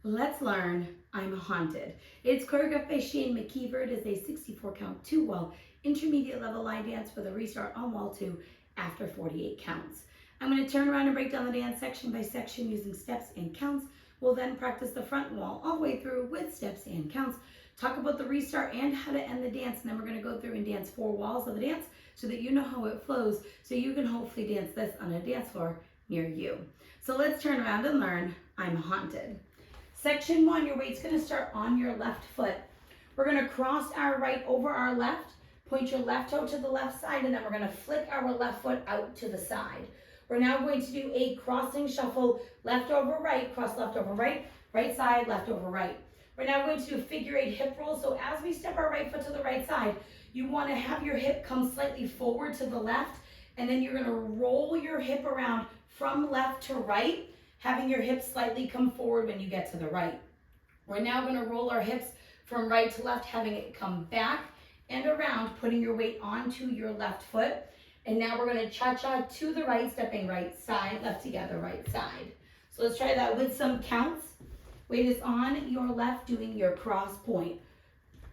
Let's learn I'm Haunted. It's choreographed by Shane McKeever. It is a 64 count 2-wall intermediate level line dance with a restart on wall 2 after 48 counts. I'm going to turn around and break down the dance section by section using steps and counts. We'll then practice the front wall all the way through with steps and counts, talk about the restart and how to end the dance, and then we're going to go through and dance 4 walls of the dance so that you know how it flows, so you can hopefully dance this on a dance floor near you. So let's turn around and learn I'm Haunted. Section 1, your weight's going to start on your left foot. We're going to cross our right over our left, point your left toe to the left side, and then we're going to flick our left foot out to the side. We're now going to do a crossing shuffle, left over right, cross left over right, right side, left over right. We're now going to do a figure 8 hip roll. So as we step our right foot to the right side, you want to have your hip come slightly forward to the left, and then you're going to roll your hip around from left to right, having your hips slightly come forward when you get to the right. We're now going to roll our hips from right to left, having it come back and around, putting your weight onto your left foot. And now we're going to cha-cha to the right, stepping right side, left together, right side. So let's try that with some counts. Weight is on your left, doing your cross point.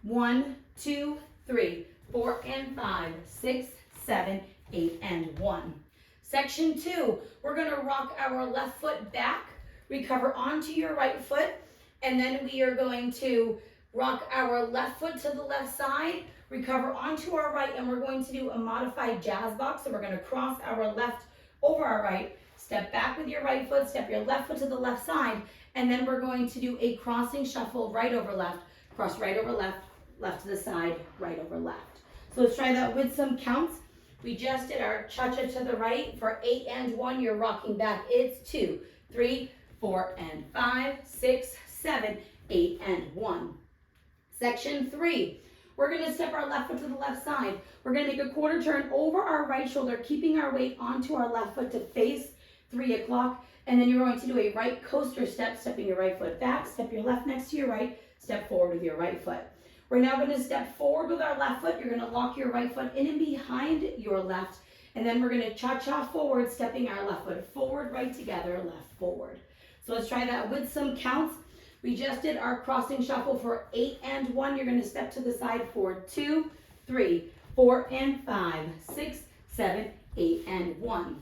1, 2, 3, 4, and 5, 6, 7, 8, and 1. Section 2, we're going to rock our left foot back, recover onto your right foot, and then we are going to rock our left foot to the left side, recover onto our right, and we're going to do a modified jazz box. So we're going to cross our left over our right, step back with your right foot, step your left foot to the left side, and then we're going to do a crossing shuffle, right over left, cross right over left, left to the side, right over left. So let's try that with some counts. We just did our cha-cha to the right for 8 and 1. You're rocking back. It's 2, 3, 4, and 5, 6, 7, 8, and 1. Section 3. We're going to step our left foot to the left side. We're going to make a quarter turn over our right shoulder, keeping our weight onto our left foot to face 3 o'clock. And then you're going to do a right coaster step, stepping your right foot back, step your left next to your right, step forward with your right foot. We're now going to step forward with our left foot. You're going to lock your right foot in and behind your left. And then we're going to cha-cha forward, stepping our left foot forward, right together, left forward. So let's try that with some counts. We just did our crossing shuffle for 8 and 1. You're going to step to the side for 2, 3, 4, and 5, 6, 7, 8, and 1.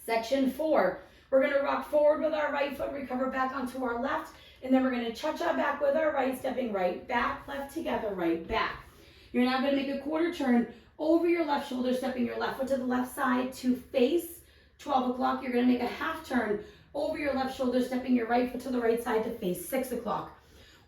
Section 4. We're going to rock forward with our right foot, recover back onto our left, and then we're going to cha-cha back with our right, stepping right back, left together, right back. You're now going to make a quarter turn over your left shoulder, stepping your left foot to the left side to face 12 o'clock. You're going to make a half turn over your left shoulder, stepping your right foot to the right side to face 6 o'clock.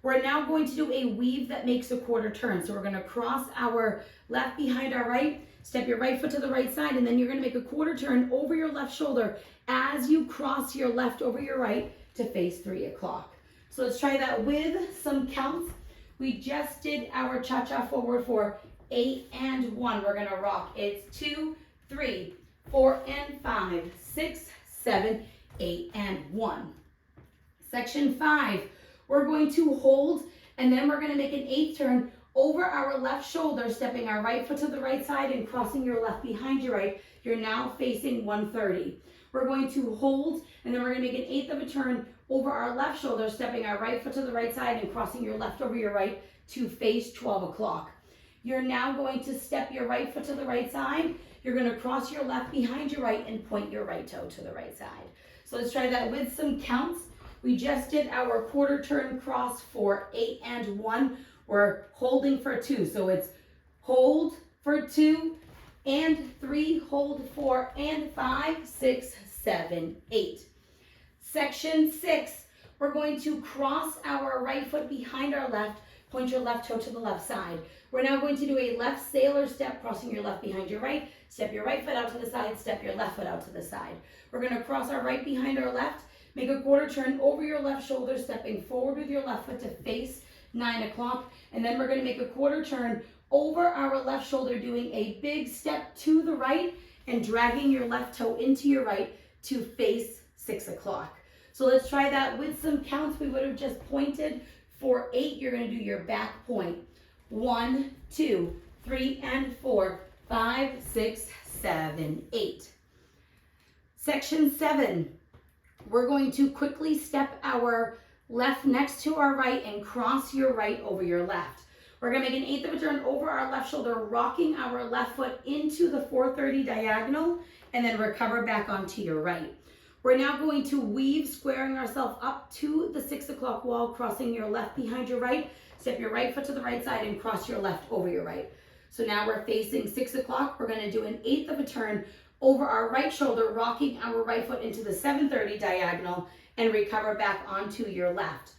We're now going to do a weave that makes a quarter turn. So we're going to cross our left behind our right, step your right foot to the right side, and then you're going to make a quarter turn over your left shoulder as you cross your left over your right to face 3 o'clock. So let's try that with some counts. We just did our cha-cha forward for 8 and 1. We're going to rock. It's 2, 3, 4, and 5, 6, 7, 8, and 1. Section 5, we're going to hold, and then we're going to make an 8th turn over our left shoulder, stepping our right foot to the right side and crossing your left behind your right. You're now facing 130. We're going to hold, and then we're going to make an 1/8 of a turn over our left shoulder, stepping our right foot to the right side and crossing your left over your right to face 12 o'clock. You're now going to step your right foot to the right side. You're going to cross your left behind your right and point your right toe to the right side. So let's try that with some counts. We just did our quarter turn cross for 8 and 1. We're holding for 2. So it's hold for 2 and 3, hold 4 and 5, 6, 7, 8. Section 6, we're going to cross our right foot behind our left, point your left toe to the left side. We're now going to do a left sailor step, crossing your left behind your right, step your right foot out to the side, step your left foot out to the side. We're going to cross our right behind our left, make a quarter turn over your left shoulder, stepping forward with your left foot to face 9 o'clock, and then we're going to make a quarter turn over our left shoulder, doing a big step to the right and dragging your left toe into your right to face 6 o'clock. So let's try that with some counts. We would have just pointed for 8. You're going to do your back point. 1, 2, 3, and 4, 5, 6, 7, 8. Section 7, we're going to quickly step our left next to our right and cross your right over your left. We're going to make an 1/8 of a turn over our left shoulder, rocking our left foot into the 430 diagonal, and then recover back onto your right. We're now going to weave, squaring ourselves up to the 6 o'clock wall, crossing your left behind your right, step your right foot to the right side and cross your left over your right. So now we're facing 6 o'clock. We're going to do an 1/8 of a turn over our right shoulder, rocking our right foot into the 730 diagonal and recover back onto your left.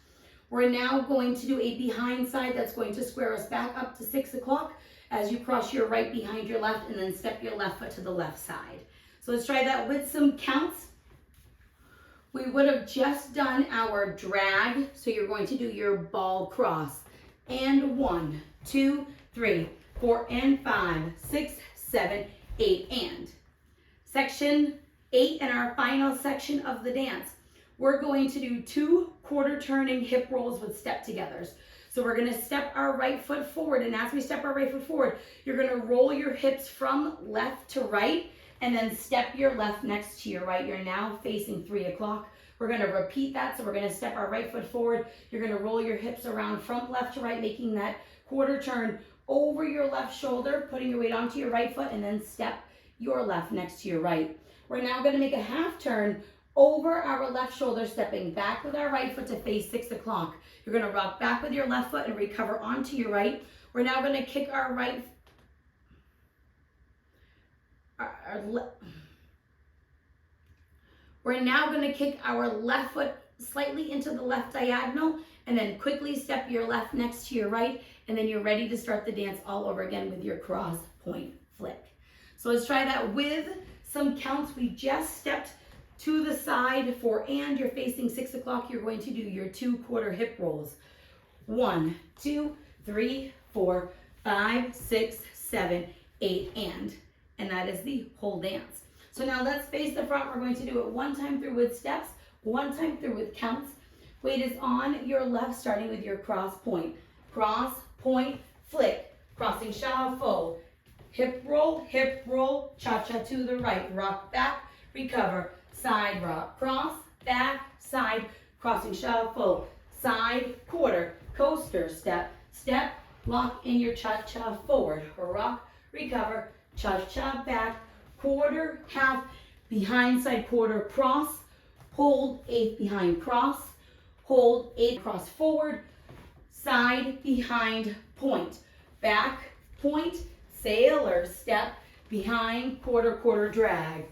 We're now going to do a behind side that's going to square us back up to 6 o'clock as you cross your right behind your left and then step your left foot to the left side. So let's try that with some counts. We would have just done our drag, so you're going to do your ball cross. And 1, 2, 3, 4, and 5, 6, 7, 8, and. Section 8 and our final section of the dance. We're going to do 2 quarter turning hip rolls with step togethers. So we're going to step our right foot forward, and as we step our right foot forward, you're going to roll your hips from left to right, and then step your left next to your right. You're now facing 3 o'clock. We're going to repeat that. So we're going to step our right foot forward. You're going to roll your hips around from left to right, making that quarter turn over your left shoulder, putting your weight onto your right foot, and then step your left next to your right. We're now going to make a half turn over our left shoulder, stepping back with our right foot to face 6 o'clock. You're going to rock back with your left foot and recover onto your right. We're now going to kick our right We're now going to kick our left foot slightly into the left diagonal and then quickly step your left next to your right, and then you're ready to start the dance all over again with your cross point flick. So let's try that with some counts. We just stepped to the side for and you're facing 6 o'clock. You're going to do your 2 quarter hip rolls. 1, 2, 3, 4, 5, 6, 7, 8, and that is the whole dance. So now let's face the front. We're going to do it one time through with steps, one time through with counts. Weight is on your left, starting with your cross, point, flick, crossing shuffle, hip roll, cha-cha to the right, rock back, recover, side rock, cross, back, side, crossing shuffle, side, quarter, coaster, step, lock in your cha-cha forward, rock, recover, cha-cha back, quarter, half, behind side quarter, cross, hold, 8 behind cross, hold, 8 cross forward, side, behind, point, back, point, sailor, step, behind, quarter, drag,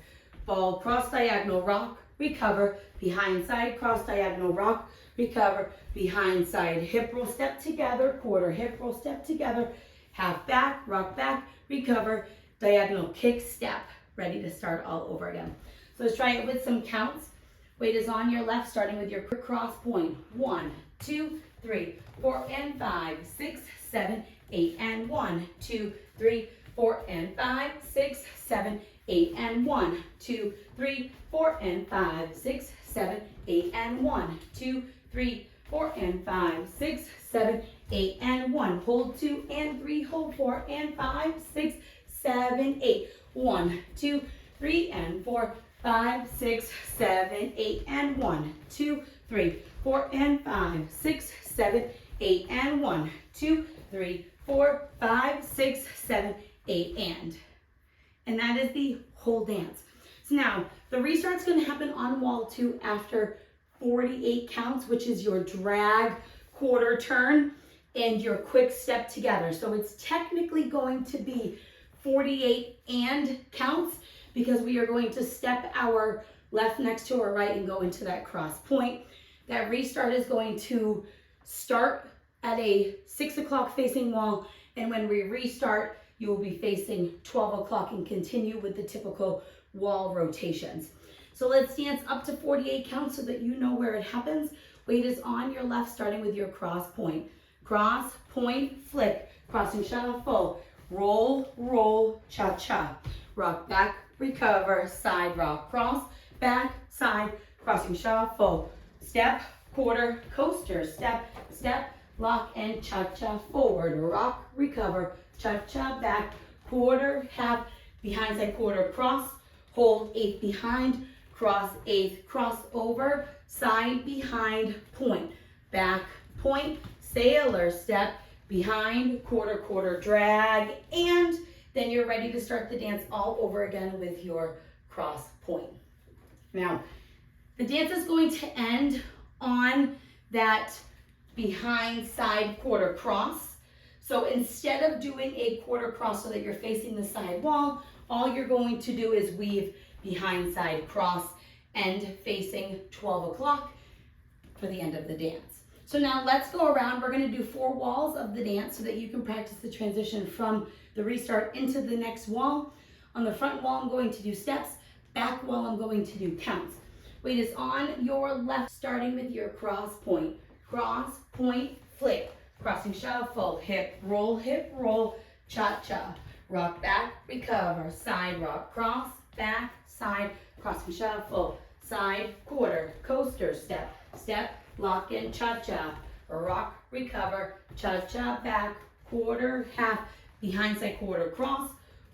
ball, cross, diagonal, rock, recover, behind side, cross, diagonal, rock, recover, behind side, hip roll, step together, quarter, hip roll, step together, half back, rock back, recover, diagonal kick, step. Ready to start all over again. So let's try it with some counts. Weight is on your left, starting with your cross, point. 1, 2, 3, 4, and 5, 6, 7, 8, and 1, 2, 3, 4, and 5, 6, 7, 8, and 1, 2, 3, 4, and 5, 6, 7, 8, and 1, 2, 3, 4, and 5, 6, 7, 8, and 1. Hold 2 and 3, hold 4 and 5, 6, 7, 8. 1, 2, 3, and 4, 5, 6, 7, 8, and 1, 2, 3, 4, and 5, 6, 7, 8, and 1, 2, 3, 4, 5, 6, 7, 8, and that is the whole dance. So now the restart's going to happen on wall 2 after 48 counts, which is your drag, quarter turn, and your quick step together. So it's technically going to be 48 and counts because we are going to step our left next to our right and go into that cross point. That restart is going to start at a 6 o'clock facing wall, and when we restart, you will be facing 12 o'clock and continue with the typical wall rotations. So let's dance up to 48 counts so that you know where it happens. Weight is on your left, starting with your cross, point, flick, crossing shuffle, roll, cha-cha, rock back, recover, side rock, cross, back, side, crossing shuffle, step, quarter, coaster, step, lock, and cha-cha forward, rock, recover, cha-cha back, quarter, half, behind side quarter, cross, hold, 8 behind, cross, 8, cross over, side, behind, point, back, point, sailor, step, behind, quarter, drag, and then you're ready to start the dance all over again with your cross point. Now, the dance is going to end on that behind side quarter cross. So instead of doing a quarter cross so that you're facing the side wall, all you're going to do is weave behind side cross and facing 12 o'clock for the end of the dance. So now let's go around. We're going to do 4 walls of the dance so that you can practice the transition from the restart into the next wall. On the front wall, I'm going to do steps. Back wall, I'm going to do counts. Weight is on your left, starting with your cross, point, flick, crossing shuffle, hip roll, cha-cha, rock back, recover, side rock, cross, back, side, crossing shuffle, side, quarter, coaster, step, lock in, cha-cha, rock, recover, cha-cha, back, quarter, half, behind side quarter, cross,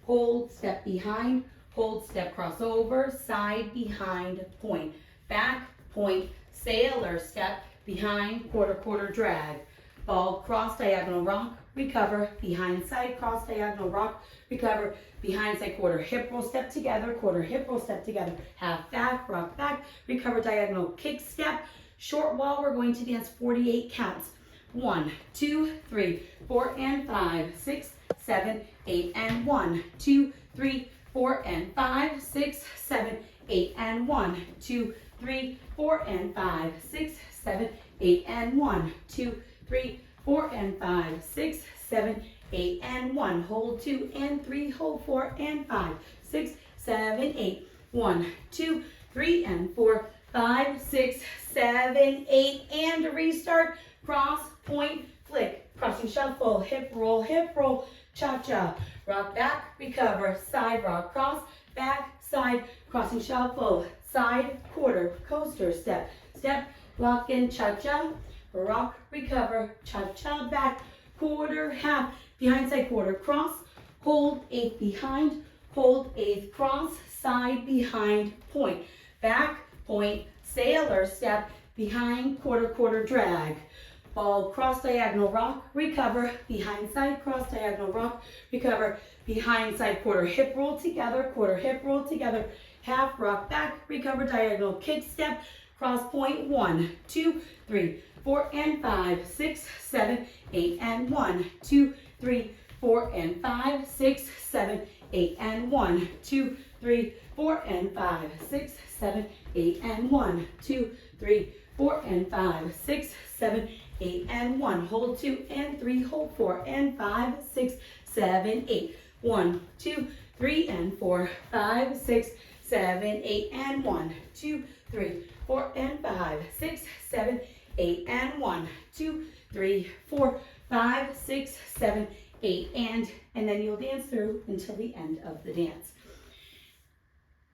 hold, step behind, hold, step, cross over, side, behind, point, back, point, sailor, step, behind, quarter, drag, ball, cross, diagonal, rock, recover, behind side, cross, diagonal, rock, recover, behind side, quarter, hip roll, step together, quarter, hip roll, step together, half back, rock back, recover, diagonal, kick, step, short wall. We're going to dance 48 counts. 1, 2, 3, 4, and 5, 6, 7, 8, and 1, 2, 3, 4, and 5, 6, 7, 8, and 1, 2, 3, 4, and 5, 6, 7, 8, and 1, 2, 3, 4, and 5, 6, 7, 8, and 1. Hold 2 and 3, hold 4 and 5, 6, 7, 8. 1, 2, 3, and 4, 5, 6, 7, 8, and restart. Cross, point, flick, crossing shuffle, hip roll, cha-cha. Rock back, recover, side rock, cross, back, side, crossing shuffle, side, quarter, coaster, step, step, lock in, cha-cha, rock, recover, cha-cha, back, quarter, half, behind side quarter, cross, hold, eighth behind, hold, eighth, cross, side, behind, point, back, point, sailor, step, behind, quarter, quarter, drag, ball, cross, diagonal, rock, recover, behind side, cross, diagonal, rock, recover, behind side, quarter, hip roll together, quarter, hip roll together, half, rock back, recover, diagonal, kick, step, cross, point, 1, 2, 3, 4, and 5, 6, 7, 8, and 1, 2, 3, 4, and 5, 6, 7, 8, and 1, 2, 3, 4, and 5, 6, 7, 8, and 1, 2, 3, 4, and 5, 6, 7, 8, and 1. Hold 2 and 3, hold 4 and 5, 6, 7, 8. 1, 2, 3, and 4, 5, 6, 7, 8, and 1, 2, 3, 4, and 5, 6, 7, 8, and 1, 2, 3, 4, 5, 6, 7, 8, and then you'll dance through until the end of the dance.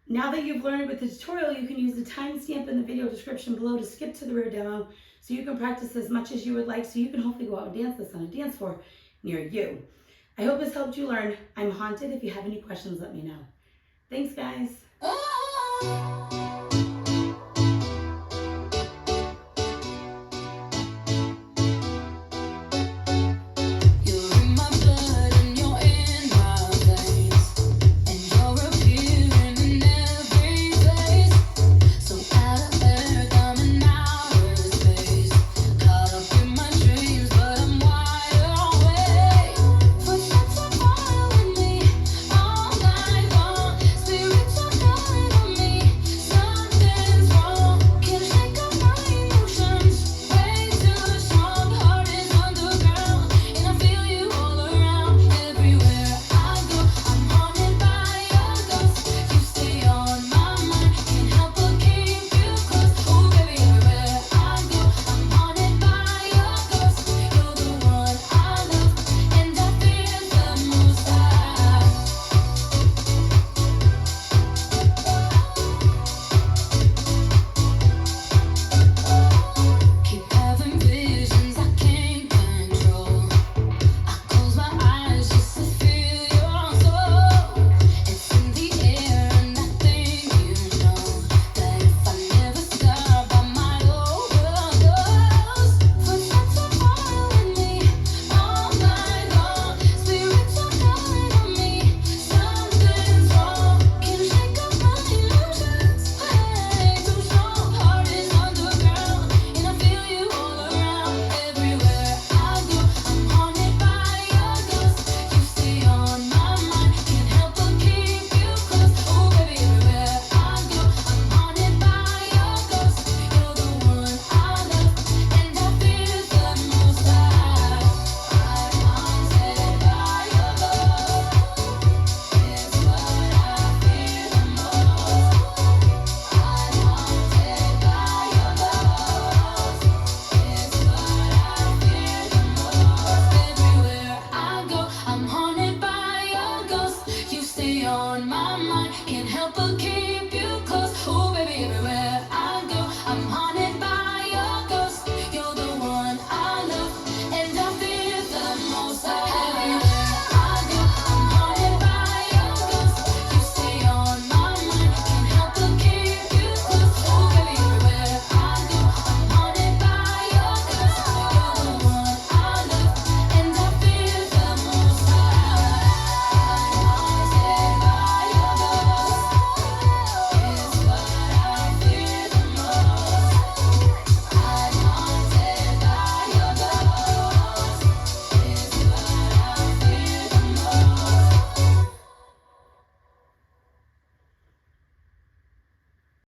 Now that you've learned with the tutorial, you can use the timestamp in the video description below to skip to the rear demo so you can practice as much as you would like so you can hopefully go out and dance this on a dance floor near you. I hope this helped you learn. I'm Haunted. If you have any questions, let me know. Thanks, guys.